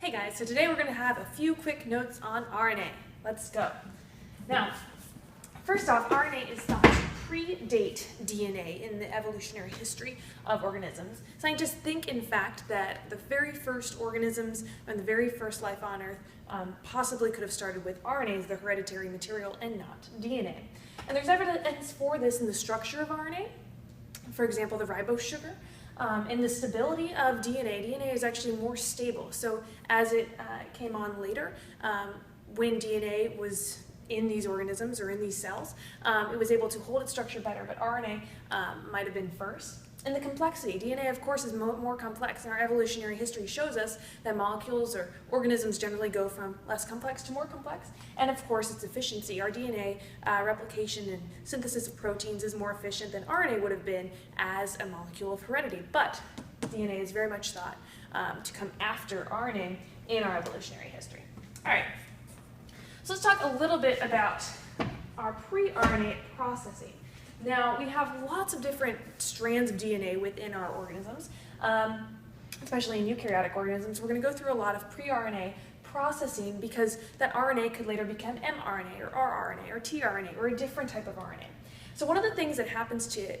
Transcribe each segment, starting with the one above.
Hey guys, so today we're going to have a few quick notes on RNA. Let's go. Now, first off, RNA is thought to predate DNA in the evolutionary history of organisms. Scientists think, in fact, that the very first organisms and the very first life on Earth possibly could have started with RNA as the hereditary material and not DNA. And there's evidence for this in the structure of RNA. For example, the ribose sugar. In the stability of DNA is actually more stable. So as it came on later, when DNA was in these organisms or in these cells, it was able to hold its structure better, but RNA might have been first. And the complexity, DNA of course is more complex, and our evolutionary history shows us that molecules or organisms generally go from less complex to more complex. And of course its efficiency, our DNA replication and synthesis of proteins is more efficient than RNA would have been as a molecule of heredity. But DNA is very much thought to come after RNA in our evolutionary history. All right, so let's talk a little bit about our pre-RNA processing. Now, we have lots of different strands of DNA within our organisms, especially in eukaryotic organisms. We're going to go through a lot of pre-RNA processing because that RNA could later become mRNA or rRNA or tRNA or a different type of RNA. So one of the things that happens to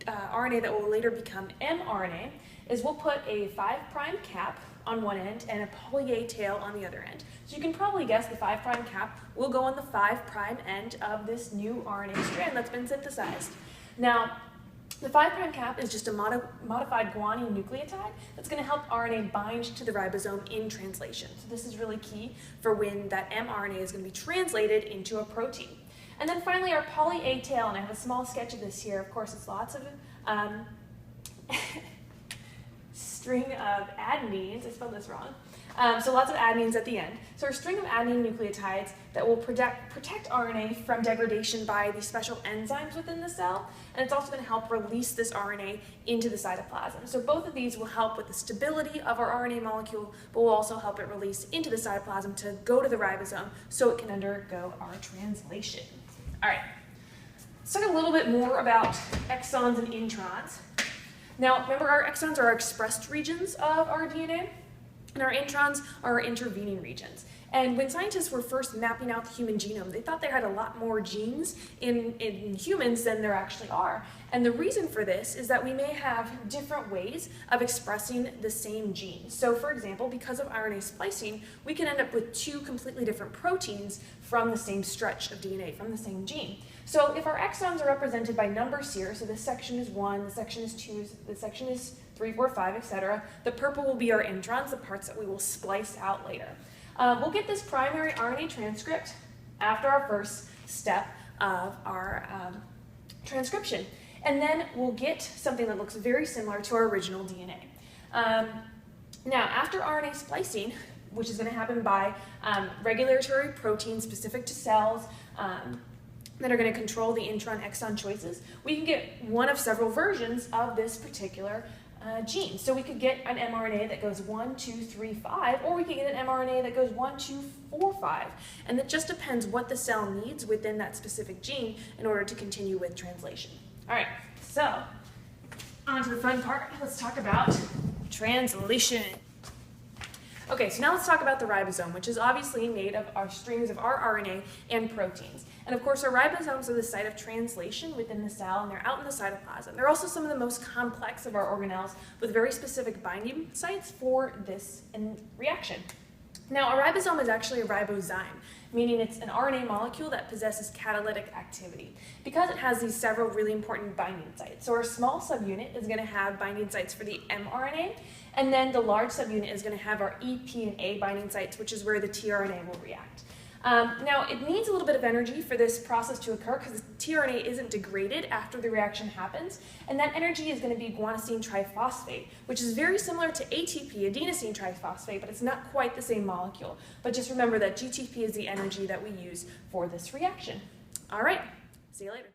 RNA that will later become mRNA is we'll put a 5' cap on one end and a poly-A tail on the other end. So you can probably guess the 5' cap will go on the 5' end of this new RNA strand that's been synthesized. Now, the 5' cap is just a modified guanine nucleotide that's going to help RNA bind to the ribosome in translation. So this is really key for when that mRNA is going to be translated into a protein. And then finally our poly-A tail, and I have a small sketch of this here. Of course, it's lots of string of adenines, I spelled this wrong, so lots of adenines at the end. So a string of adenine nucleotides that will protect RNA from degradation by these special enzymes within the cell, and it's also going to help release this RNA into the cytoplasm. So both of these will help with the stability of our RNA molecule, but will also help it release into the cytoplasm to go to the ribosome so it can undergo our translation. All right, let's talk a little bit more about exons and introns. Now, remember, our exons are our expressed regions of our DNA, and our introns are our intervening regions. And when scientists were first mapping out the human genome, they thought they had a lot more genes in humans than there actually are. And the reason for this is that we may have different ways of expressing the same gene. So for example, because of RNA splicing, we can end up with two completely different proteins from the same stretch of DNA, from the same gene. So if our exons are represented by numbers here, so this section is 1, this section is 2, this section is 3, 4, 5, etc., the purple will be our introns, the parts that we will splice out later. We'll get this primary RNA transcript after our first step of our transcription. And then we'll get something that looks very similar to our original DNA. Now, after RNA splicing, which is going to happen by regulatory proteins specific to cells that are going to control the intron-exon choices, we can get one of several versions of this particular gene. So we could get an mRNA that goes 1, 2, 3, 5, or we could get an mRNA that goes 1, 2, 4, 5. And it just depends what the cell needs within that specific gene in order to continue with translation. All right, so on to the fun part. Let's talk about translation. Okay, so now let's talk about the ribosome, which is obviously made of our strings of our RNA and proteins. And of course, our ribosomes are the site of translation within the cell, and they're out in the cytoplasm. They're also some of the most complex of our organelles with very specific binding sites for this reaction. Now, a ribosome is actually a ribozyme, meaning it's an RNA molecule that possesses catalytic activity because it has these several really important binding sites. So our small subunit is going to have binding sites for the mRNA, and then the large subunit is going to have our E, P, and A binding sites, which is where the tRNA will react. Now, it needs a little bit of energy for this process to occur because the tRNA isn't degraded after the reaction happens, and that energy is going to be guanosine triphosphate, which is very similar to ATP, adenosine triphosphate, but it's not quite the same molecule. But just remember that GTP is the energy that we use for this reaction. All right, see you later.